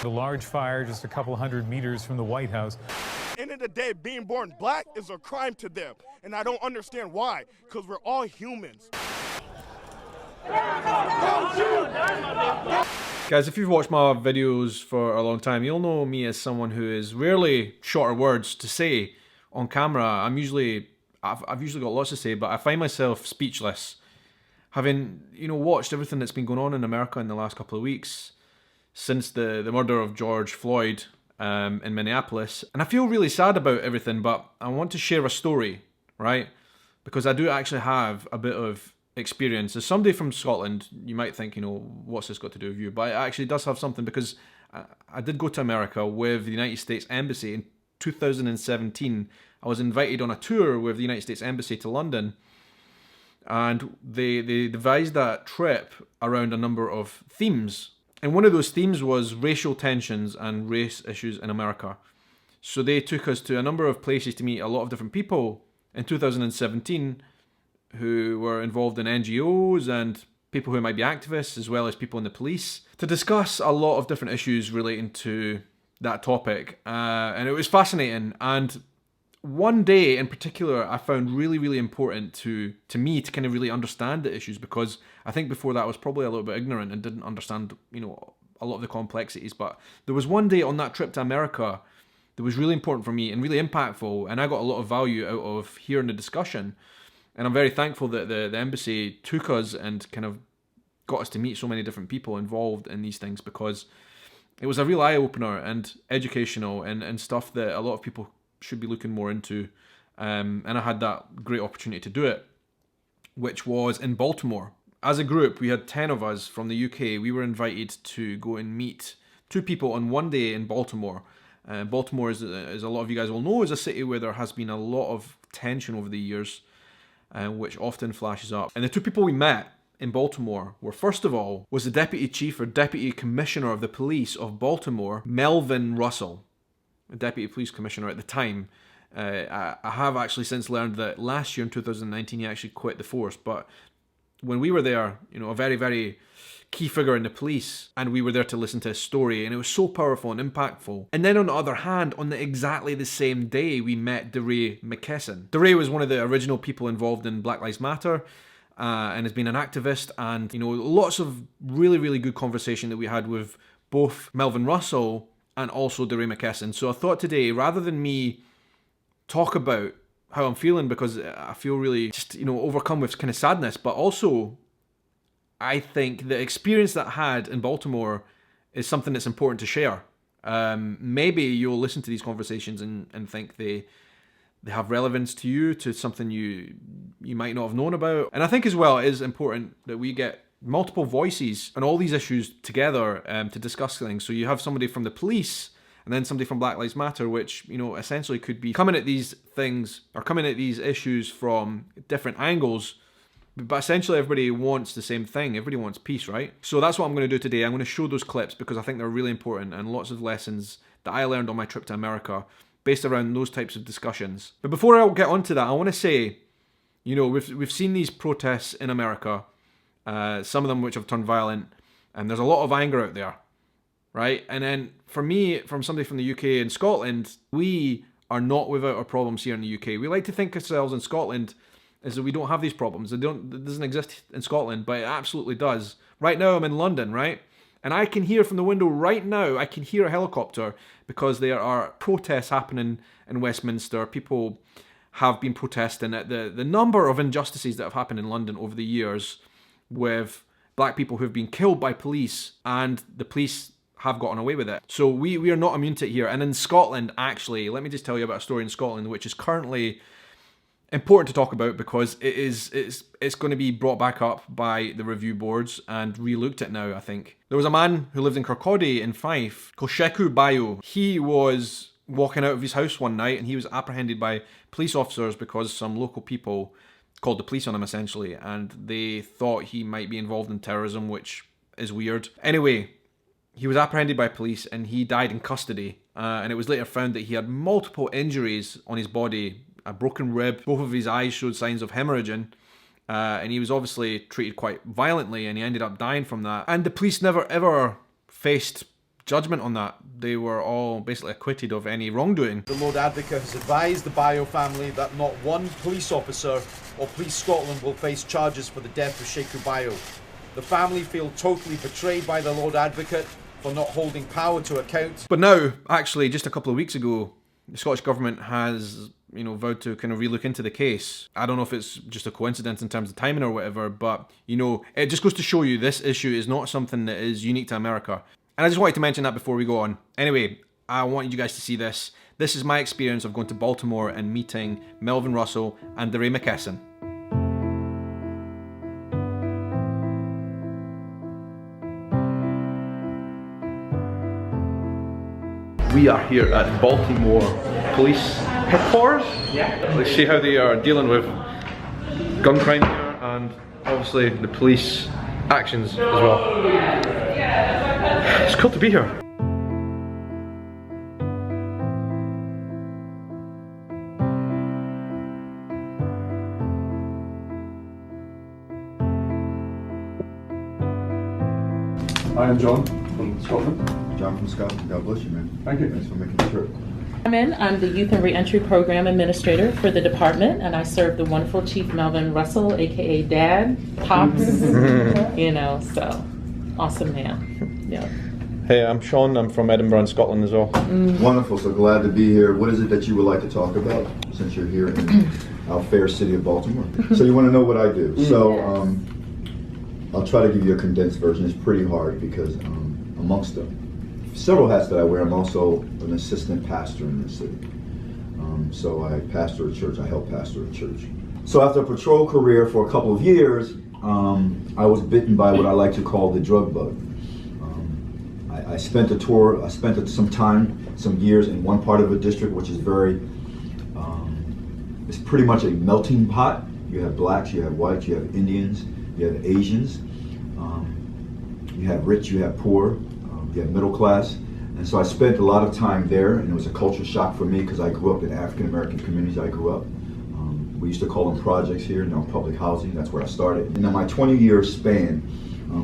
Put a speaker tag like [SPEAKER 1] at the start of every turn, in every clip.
[SPEAKER 1] The large fire just a couple hundred meters from the White House.
[SPEAKER 2] End of the day, being born black is a crime to them, and I don't understand why, because we're all humans.
[SPEAKER 3] Guys, if you've watched my videos for a long time, you'll know me as someone who is rarely short of words to say on camera. I've usually got lots to say, but I find myself speechless. Having, watched everything that's been going on in America in the last couple of weeks, since the murder of George Floyd in Minneapolis. And I feel really sad about everything, but I want to share a story, right? Because I do actually have a bit of experience. As somebody from Scotland, you might think, what's this got to do with you? But it actually does have something, because I did go to America with the United States Embassy in 2017. I was invited on a tour with the United States Embassy to London, and they devised that trip around a number of themes. And one of those themes was racial tensions and race issues in America. So they took us to a number of places to meet a lot of different people in 2017 who were involved in NGOs and people who might be activists, as well as people in the police, to discuss a lot of different issues relating to that topic. And it was fascinating. And one day in particular, I found really, really important to me to kind of really understand the issues, because I think before that I was probably a little bit ignorant and didn't understand, a lot of the complexities. But there was one day on that trip to America that was really important for me and really impactful, and I got a lot of value out of hearing the discussion. And I'm very thankful that the embassy took us and kind of got us to meet so many different people involved in these things, because it was a real eye-opener and educational and stuff that a lot of people should be looking more into. And I had that great opportunity to do it, which was in Baltimore. As a group, we had 10 of us from the UK. We were invited to go and meet two people on one day in Baltimore. Baltimore, as a lot of you guys will know, is a city where there has been a lot of tension over the years, which often flashes up. And the two people we met in Baltimore were, first of all, was the Deputy Chief or Deputy Commissioner of the Police of Baltimore, Melvin Russell, a Deputy Police Commissioner at the time. I have actually since learned that last year in 2019 he actually quit the force, but when we were there, a very, very key figure in the police, and we were there to listen to his story, and it was so powerful and impactful. And then on the other hand, on exactly the same day, we met DeRay. DeRay was one of the original people involved in Black Lives Matter, and has been an activist, and lots of really, really good conversation that we had with both Melvin Russell and also DeRay. So I thought today, rather than me talk about how I'm feeling, because I feel really just, overcome with kind of sadness, but also I think the experience that I had in Baltimore is something that's important to share. Maybe you'll listen to these conversations and think they have relevance to you, to something you might not have known about. And I think as well it is important that we get multiple voices on all these issues together to discuss things. So you have somebody from the police and then somebody from Black Lives Matter, which, essentially could be coming at these things or coming at these issues from different angles. But essentially everybody wants the same thing. Everybody wants peace, right? So that's what I'm going to do today. I'm going to show those clips because I think they're really important, and lots of lessons that I learned on my trip to America based around those types of discussions. But before I get onto that, I want to say, we've seen these protests in America, some of them which have turned violent, and there's a lot of anger out there, right? And then for me, from somebody from the UK and Scotland, we are not without our problems here in the UK. We like to think ourselves in Scotland is that we don't have these problems. It doesn't exist in Scotland, but it absolutely does. Right now I'm in London, right? And I can hear from the window right now, I can hear a helicopter because there are protests happening in Westminster. People have been protesting at the number of injustices that have happened in London over the years with black people who have been killed by police, and the police have gotten away with it. So we are not immune to it here. And in Scotland, actually, let me just tell you about a story in Scotland which is currently important to talk about, because it's going to be brought back up by the review boards and re-looked at now, I think. There was a man who lived in Kirkcaldy in Fife called Sheku Bayo. He was walking out of his house one night and he was apprehended by police officers because some local people called the police on him, essentially, and they thought he might be involved in terrorism, which is weird. Anyway, he was apprehended by police and he died in custody, and it was later found that he had multiple injuries on his body, a broken rib, both of his eyes showed signs of hemorrhaging, and he was obviously treated quite violently and he ended up dying from that. And the police never ever faced judgment on that. They were all basically acquitted of any wrongdoing.
[SPEAKER 4] The Lord Advocate has advised the Bayo family that not one police officer or Police Scotland will face charges for the death of Sheku Bayo. The family feel totally betrayed by the Lord Advocate for not holding power to account.
[SPEAKER 3] But now, actually, just a couple of weeks ago, the Scottish Government has, vowed to kind of relook into the case. I don't know if it's just a coincidence in terms of timing or whatever, but, it just goes to show you this issue is not something that is unique to America. And I just wanted to mention that before we go on. Anyway, I want you guys to see this. This is my experience of going to Baltimore and meeting Melvin Russell and DeRay. We are here at Baltimore Police Headquarters. Yeah. Let's see how they are dealing with gun crime here and obviously the police actions as well. It's cool to be here.
[SPEAKER 5] I am John from Scotland.
[SPEAKER 6] John from Scotland. God bless you, man.
[SPEAKER 5] Thank you.
[SPEAKER 6] Thanks for making the trip.
[SPEAKER 7] I'm the Youth and Reentry Program Administrator for the department, and I serve the wonderful Chief Melvin Russell, aka Dad, Pops, so awesome man. Yeah.
[SPEAKER 3] Hey, I'm Sean. I'm from Edinburgh in Scotland as well.
[SPEAKER 6] Wonderful. So glad to be here. What is it that you would like to talk about since you're here in our fair city of Baltimore? So you want to know what I do. So I'll try to give you a condensed version. It's pretty hard because amongst the several hats that I wear, I'm also an assistant pastor in this city. So I pastor a church. I help pastor a church. So after a patrol career for a couple of years, I was bitten by what I like to call the drug bug. I spent some years in one part of a district which is it's pretty much a melting pot. You have blacks, you have whites, you have Indians, you have Asians, you have rich, you have poor, you have middle class. And so I spent a lot of time there, and it was a culture shock for me because I grew up in African American communities. I grew up. We used to call them projects here, public housing. That's where I started. And in my 20-year span,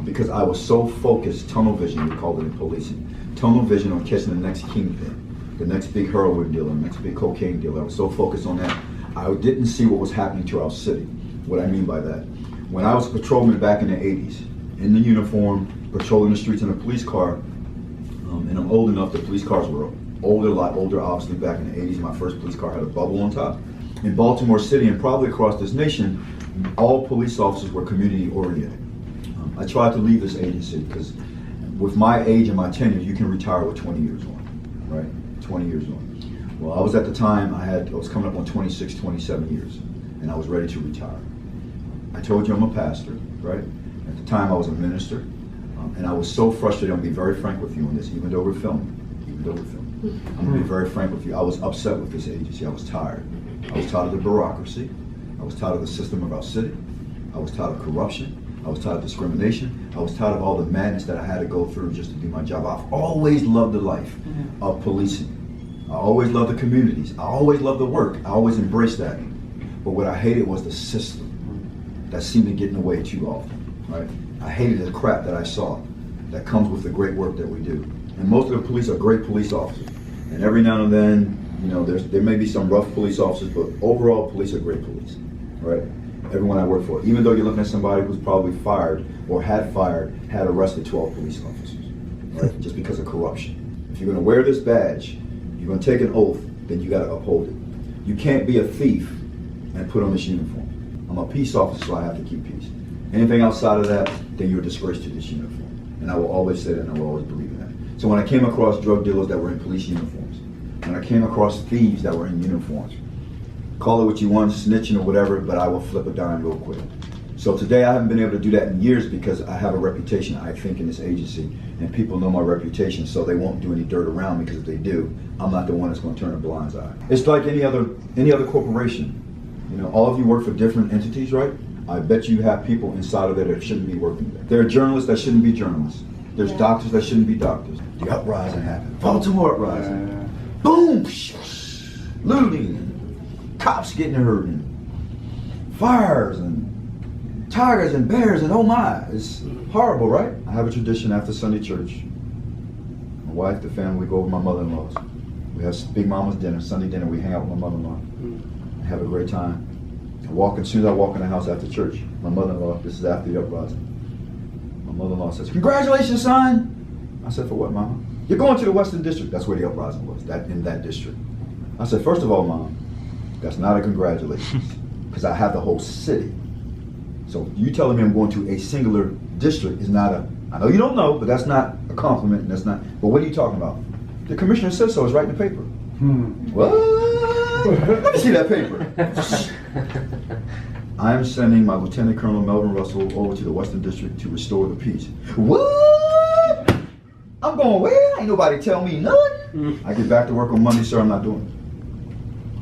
[SPEAKER 6] because I was so focused, tunnel vision, we called it in policing, tunnel vision on catching the next kingpin, the next big heroin dealer, the next big cocaine dealer. I was so focused on that, I didn't see what was happening to our city. What I mean by that, when I was a patrolman back in the 80s, in the uniform, patrolling the streets in a police car, and I'm old enough, the police cars were older, a lot older, obviously back in the 80s, my first police car had a bubble on top. In Baltimore City and probably across this nation, all police officers were community oriented. I tried to leave this agency because with my age and my tenure, you can retire with 20 years on, right? 20 years on. Well, I was at the time, I was coming up on 26, 27 years, and I was ready to retire. I told you I'm a pastor, right? At the time, I was a minister, and I was so frustrated. I'm gonna be very frank with you on this, even though we're filming. I'm gonna be very frank with you. I was upset with this agency. I was tired. I was tired of the bureaucracy. I was tired of the system of our city. I was tired of corruption. I was tired of discrimination. I was tired of all the madness that I had to go through just to do my job. I've always loved the life of policing. I always loved the communities. I always loved the work. I always embraced that. But what I hated was the system that seemed to get in the way too often, right? I hated the crap that I saw that comes with the great work that we do. And most of the police are great police officers. And every now and then, there may be some rough police officers, but overall, police are great police, right? Everyone I work for, even though you're looking at somebody who's probably fired or had arrested 12 police officers, right? Just because of corruption. If you're gonna wear this badge, you're gonna take an oath, then you gotta uphold it. You can't be a thief and put on this uniform. I'm a peace officer, so I have to keep peace. Anything outside of that, then you're a disgrace to this uniform. And I will always say that, and I will always believe in that. So when I came across drug dealers that were in police uniforms, when I came across thieves that were in uniforms, call it what you want, snitching or whatever, but I will flip a dime real quick. So today I haven't been able to do that in years because I have a reputation, I think, in this agency, and people know my reputation, so they won't do any dirt around me, because if they do, I'm not the one that's going to turn a blind eye. It's like any other corporation. All of you work for different entities, right? I bet you have people inside of there that shouldn't be working there. There are journalists that shouldn't be journalists. There's doctors that shouldn't be doctors. The uprising happened. Baltimore uprising. Boom! Looting. Cops getting hurt. And fires and tigers and bears and oh my. It's horrible, right? I have a tradition after Sunday church. My wife, the family, we go over to my mother-in-law's. We have Big Mama's dinner, Sunday dinner. We hang out with my mother-in-law. Have a great time. As soon as I walk in the house after church, my mother-in-law, this is after the uprising, my mother-in-law says, "Congratulations, son." I said, "For what, Mama?" "You're going to the Western District." That's where the uprising was, in that district. I said, "First of all, Mom, that's not a congratulations, because I have the whole city. So you telling me I'm going to a singular district is not I know you don't know, but that's not a compliment, and that's not, but what are you talking about?" "The commissioner says so, it's right in the paper." "What? Let me see that paper." "I am sending my Lieutenant Colonel Melvin Russell over to the Western District to restore the peace." "What? I'm going where? Ain't nobody tell me nothing." "I get back to work on Monday, sir. I'm not doing it."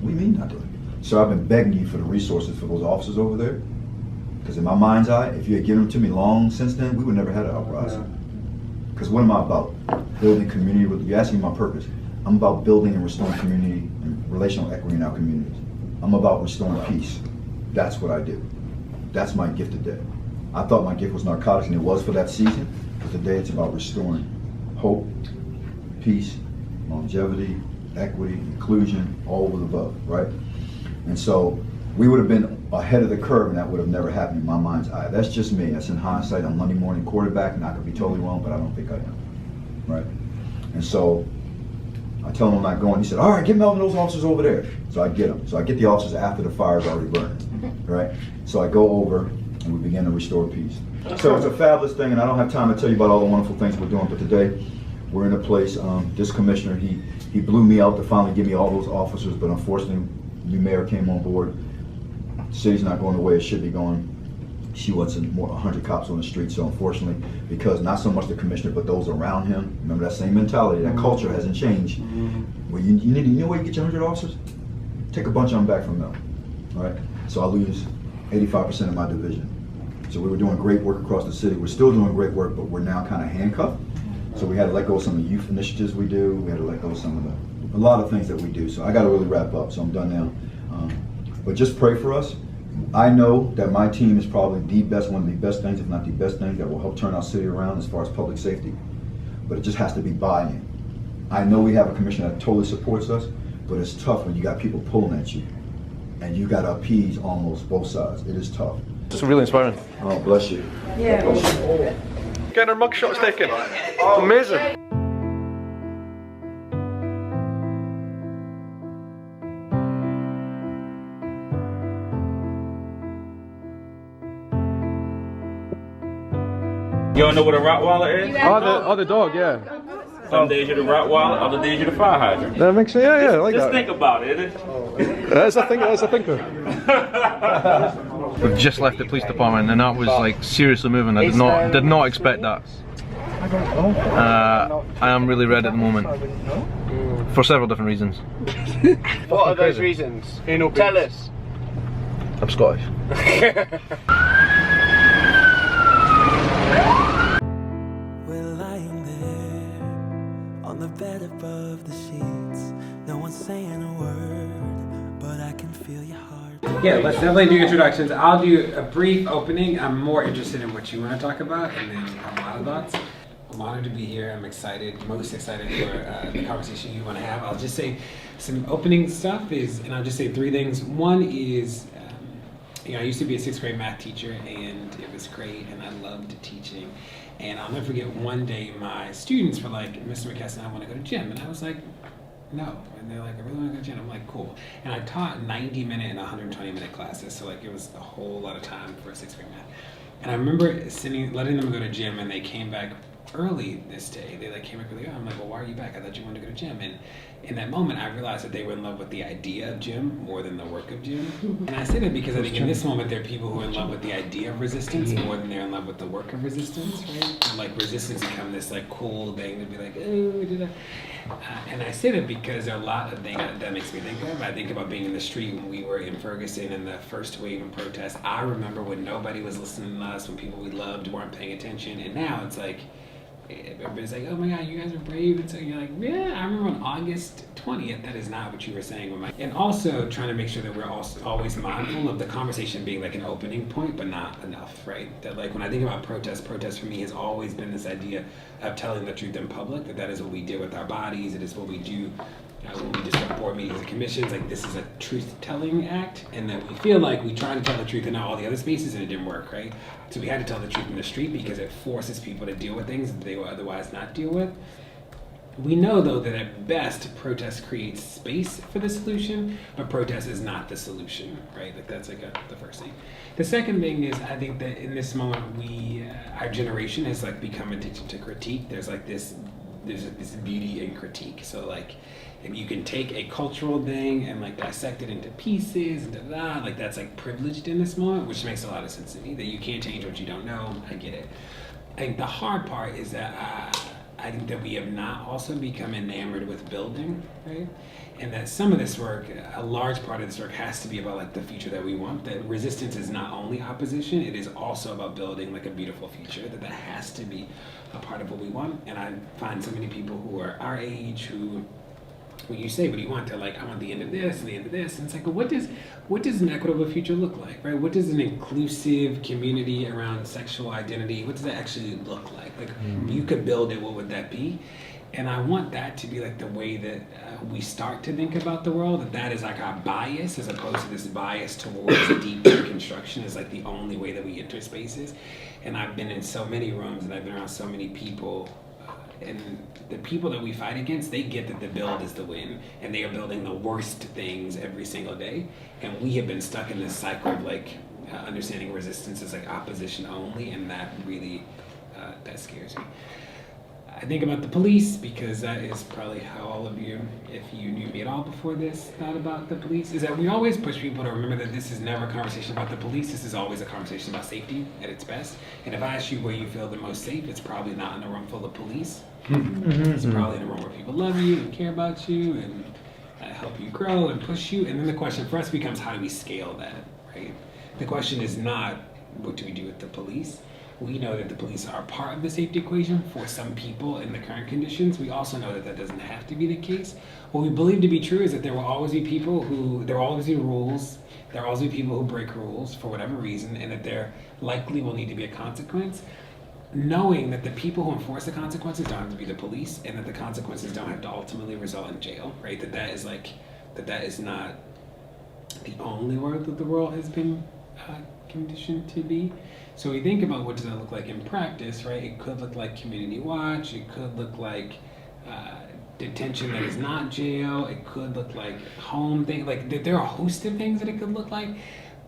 [SPEAKER 6] "What do you mean not doing it?" "Sir, I've been begging you for the resources for those officers over there. Because in my mind's eye, if you had given them to me long since then, we would never have had an uprising. Because what am I about? Building community. You ask me my purpose. I'm about building and restoring community and relational equity in our communities. I'm about restoring peace. That's what I do. That's my gift today. I thought my gift was narcotics, and it was for that season. But today it's about restoring hope, peace, longevity, equity, inclusion, all of the above, right? And so we would have been ahead of the curve, and that would have never happened in my mind's eye. That's just me. That's in hindsight. I'm Monday morning quarterback, and I could be totally wrong, but I don't think I am, right? And so I tell him I'm not going. He said, "All right, get Melvin those officers over there." So I get them. So I get the officers after the fire's already burning, right? So I go over, and we begin to restore peace. So it's a fabulous thing, and I don't have time to tell you about all the wonderful things we're doing, but today we're in a place, this commissioner, he blew me out to finally give me all those officers, but unfortunately, new mayor came on board. The city's not going the way it should be going. She wants more 100 cops on the street, so unfortunately, because not so much the commissioner, but those around him, remember that same mentality, that culture hasn't changed. Well, you know where you get your 100 officers? Take a bunch of them back from them, all right? So I lose 85% of my division. So we were doing great work across the city. We're still doing great work, but we're now kind of handcuffed. So we had to let go of some of the youth initiatives we do. We had to let go of a lot of things that we do. So I got to really wrap up, so I'm done now. But just pray for us. I know that my team is probably one of the best things, if not the best thing, that will help turn our city around as far as public safety. But it just has to be buy-in. I know we have a commissioner that totally supports us, but it's tough when you got people pulling at you, and you got to appease almost both sides. It is tough.
[SPEAKER 3] It's really inspiring.
[SPEAKER 6] Oh, bless you.
[SPEAKER 3] Yeah. Getting her mugshots taken. Oh, amazing.
[SPEAKER 8] You don't know what a Rottweiler is?
[SPEAKER 3] Oh, the dog, yeah.
[SPEAKER 8] Some days you're the Rottweiler, other days you're the fire hydrant.
[SPEAKER 3] That makes sense, yeah, I like
[SPEAKER 8] Just
[SPEAKER 3] that.
[SPEAKER 8] think about it.
[SPEAKER 3] That's a thinker. We've just left the police department, and that was like seriously moving. I did not expect that. I am really red at the moment for several different reasons.
[SPEAKER 9] What are those reasons? Tell us.
[SPEAKER 3] I'm Scottish.
[SPEAKER 10] We're lying there on the bed above the sheets. No one's saying a word, but I can feel your heart.
[SPEAKER 11] Yeah, let's definitely do introductions. I'll do a brief opening. I'm more interested in what you want to talk about, and then a lot of thoughts. I'm honored to be here. I'm excited, most excited for the conversation you want to have. I'll just say some opening stuff and I'll just say three things. One is, I used to be a 6th grade math teacher, and it was great, and I loved teaching. And I'll never forget one day my students were like, "Mr. McKesson, I want to go to gym." And I was like, "No." And they're like, "I really want to go to gym." I'm like, "Cool." And I taught 90-minute and 120-minute classes, so like it was a whole lot of time for a 6th grade math. And I remember letting them go to gym, and they came back early this day. They came back really early. I'm like, "Well, why are you back? I thought you wanted to go to gym." And in that moment, I realized that they were in love with the idea of gym more than the work of gym. And I say that because I think in this moment, there are people who are in love with the idea of resistance more than they're in love with the work of resistance, right? And like resistance become this like cool thing to be like, "Oh, we did that." And I say that because there are a lot of things that makes me think of. I think about being in the street when we were in Ferguson in the first wave of protests. I remember when nobody was listening to us, when people we loved weren't paying attention. And now it's like, everybody's like, oh my God, you guys are brave. And so you're like, yeah, I remember on August 20th, that is not what you were saying. And also trying to make sure that we're also always mindful of the conversation being like an opening point, but not enough, right? That like when I think about protest for me has always been this idea of telling the truth in public, that is what we do with our bodies, it is what we do when we just have board meetings and commissions, like this is a truth-telling act, and that we feel like we try to tell the truth in all the other spaces and it didn't work, right? So we had to tell the truth in the street because it forces people to deal with things that they will otherwise not deal with. We know, though, that at best, protest creates space for the solution, but protest is not the solution, right? Like that's like the first thing. The second thing is, I think that in this moment, our generation has like become addicted to critique. There's this beauty in critique. So like, if you can take a cultural thing and like dissect it into pieces and like that's like privileged in this moment, which makes a lot of sense to me, that you can't change what you don't know. I get it. I think the hard part is that I think that we have not also become enamored with building, right? And that some of this work, a large part of this work has to be about like the future that we want, that resistance is not only opposition, it is also about building like a beautiful future, that has to be a part of what we want. And I find so many people who are our age who, when you say, what do you want? They're like, I want the end of this and the end of this. And it's like, well, what does an equitable future look like, right? What does an inclusive community around sexual identity, what does that actually look like? Like, you could build it, what would that be? And I want that to be like the way that we start to think about the world, that is like our bias, as opposed to this bias towards deep deconstruction is like the only way that we enter spaces. And I've been in so many rooms and I've been around so many people, and the people that we fight against, they get that the build is the win, and they are building the worst things every single day. And we have been stuck in this cycle of like understanding resistance as like opposition only, and that really, that scares me. I think about the police because that is probably how all of you, if you knew me at all before this, thought about the police, is that we always push people to remember that this is never a conversation about the police, this is always a conversation about safety at its best. And if I ask you where you feel the most safe, it's probably not in a room full of police. It's probably in a room where people love you and care about you and help you grow and push you. And then the question for us becomes, how do we scale that, right? The question is not, what do we do with the police? We know that the police are part of the safety equation for some people in the current conditions. We also know that that doesn't have to be the case. What we believe to be true is that there will always be people who, there will always be rules, there will always be people who break rules for whatever reason, and that there likely will need to be a consequence. Knowing that the people who enforce the consequences don't have to be the police, and that the consequences don't have to ultimately result in jail, right? That is not the only world that the world has been conditioned to be. So we think about what does that look like in practice, right? It could look like community watch, it could look like detention that is not jail, it could look like home thing, like there are a host of things that it could look like,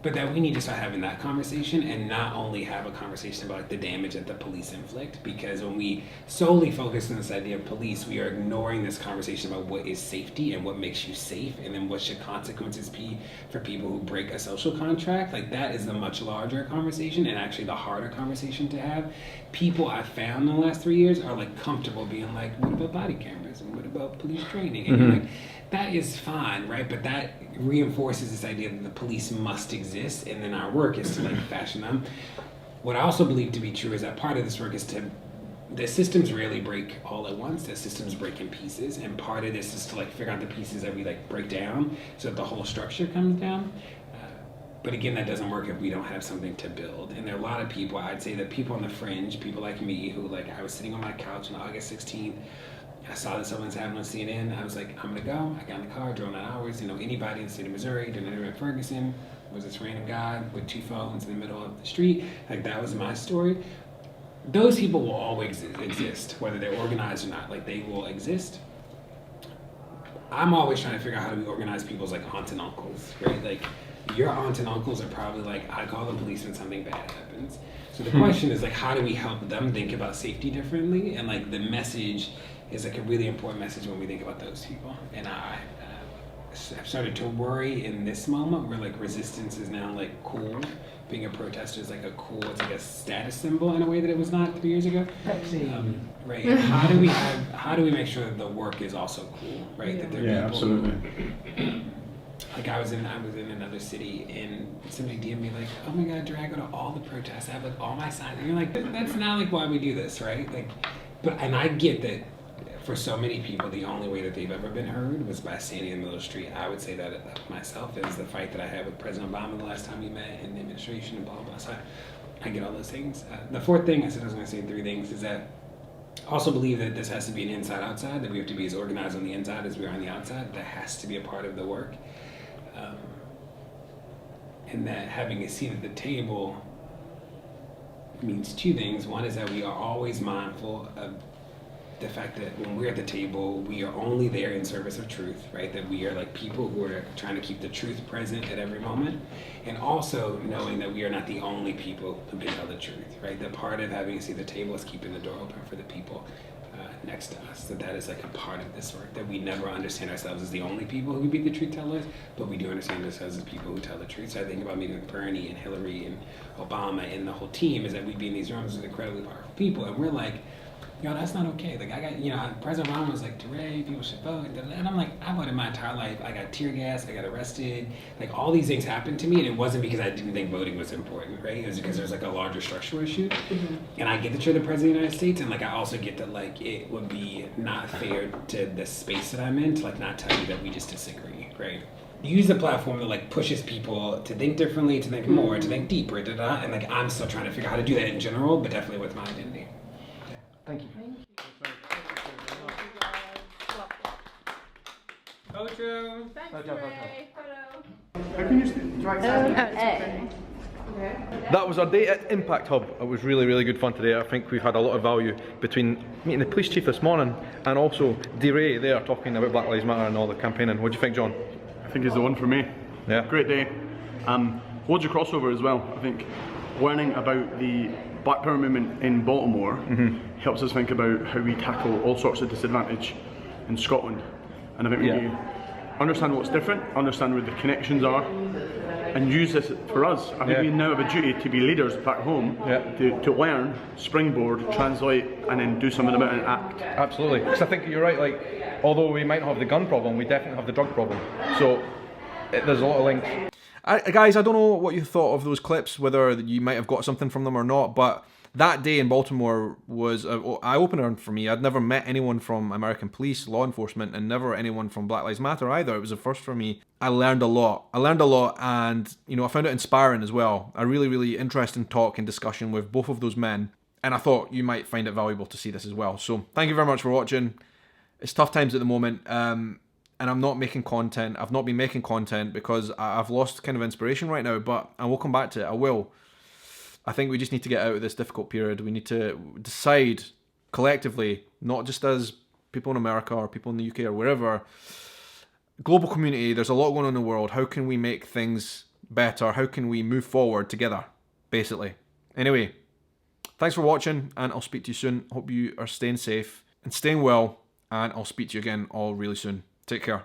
[SPEAKER 11] but that we need to start having that conversation and not only have a conversation about the damage that the police inflict, because when we solely focus on this idea of police, we are ignoring this conversation about what is safety and what makes you safe, and then what should consequences be for people who break a social contract. Like that is the much larger conversation and actually the harder conversation to have. People I've found in the last 3 years are like comfortable being like, what about body cameras and what about police training? And you're like, that is fine, right? But that reinforces this idea that the police must exist, and then our work is to like fashion them. What I also believe to be true is that part of this work is the systems rarely break all at once, the systems break in pieces, and part of this is to like figure out the pieces that we like break down so that the whole structure comes down. But again, that doesn't work if we don't have something to build. And there are a lot of people, I'd say that people on the fringe, people like me, who like, I was sitting on my couch on August 16th, I saw that someone's having on CNN. I was like, I'm gonna go. I got in the car, drove 9 hours. You know, anybody in the state of Missouri, did an interview in Ferguson, was this random guy with 2 phones in the middle of the street. Like that was my story. Those people will always exist, whether they're organized or not. Like they will exist. I'm always trying to figure out how do we organize people's like aunts and uncles, right? Like your aunts and uncles are probably like, I call the police when something bad happens. So the question is like, how do we help them think about safety differently? And like the message is like a really important message when we think about those people. And I've started to worry in this moment where like resistance is now like cool. Being a protester is like a cool, it's like a status symbol in a way that it was not 3 years ago. Right. And how do we make sure that the work is also cool, right? Yeah. That there are people
[SPEAKER 5] Absolutely.
[SPEAKER 11] Like I was in another city and somebody DM'd me like, oh my God, DeRay, I go to all the protests, I have like all my signs. And you're like, that's not like why we do this, right? Like and I get that for so many people, the only way that they've ever been heard was by standing in the middle of the street. I would say that myself is the fight that I had with President Obama the last time we met in the administration and blah, blah, blah. So I get all those things. The fourth thing, I said I was going to say 3 things, is that I also believe that this has to be an inside-outside, that we have to be as organized on the inside as we are on the outside. That has to be a part of the work. And that having a seat at the table means 2 things. One is that we are always mindful of the fact that when we're at the table, we are only there in service of truth, right? That we are like people who are trying to keep the truth present at every moment. And also knowing that we are not the only people who can tell the truth, right? That part of having a seat at the table is keeping the door open for the people next to us. That is like a part of this work. That we never understand ourselves as the only people who can be the truth tellers, but we do understand ourselves as people who tell the truth. So I think about meeting with Bernie and Hillary and Obama and the whole team is that we'd be in these rooms with incredibly powerful people, and we're like, yo, that's not okay. Like, I got, President Obama was like, DeRay, people should vote. And I'm like, I voted my entire life. I got tear gas, I got arrested. Like, all these things happened to me, and it wasn't because I didn't think voting was important, right? It was because there's like a larger structural issue. And I get that you're the President of the United States, and like, I also get that like, it would be not fair to the space that I'm in to like not tell you that we just disagree, right? Use the platform that like pushes people to think differently, to think more, to think deeper, and like, I'm still trying to figure out how to do that in general, but definitely with my identity. Thank you. Photo.
[SPEAKER 10] Thanks, DeRay.
[SPEAKER 5] How can you stay?
[SPEAKER 3] That was our day at Impact Hub. It was really, really good fun today. I think we've had a lot of value between meeting the police chief this morning and also DeRay there talking about Black Lives Matter and all the campaigning. What do you think, John?
[SPEAKER 5] I think he's the one for me.
[SPEAKER 3] Yeah.
[SPEAKER 5] Great day. Loads of crossover as well. I think learning about the Black Power movement in Baltimore helps us think about how we tackle all sorts of disadvantage in Scotland. And I think we understand what's different, understand where the connections are, and use this for us. I think we now have a duty to be leaders back home, to learn, springboard, translate, and then do something about it and act.
[SPEAKER 3] Absolutely. Because I think you're right, like, although we might not have the gun problem, we definitely have the drug problem. So there's a lot of links. Guys, I don't know what you thought of those clips, whether you might have got something from them or not, but that day in Baltimore was an eye-opener for me. I'd never met anyone from American police, law enforcement, and never anyone from Black Lives Matter either. It was a first for me. I learned a lot. And, I found it inspiring as well. A really, really interesting talk and discussion with both of those men. And I thought you might find it valuable to see this as well. So thank you very much for watching. It's tough times at the moment. And I'm not making content. I've not been making content because I've lost kind of inspiration right now. But I will come back to it. I will. I think we just need to get out of this difficult period. We need to decide collectively, not just as people in America or people in the UK or wherever, global community, there's a lot going on in the world. How can we make things better? How can we move forward together, basically? Anyway, thanks for watching, and I'll speak to you soon. Hope you are staying safe and staying well, and I'll speak to you again all really soon. Take care.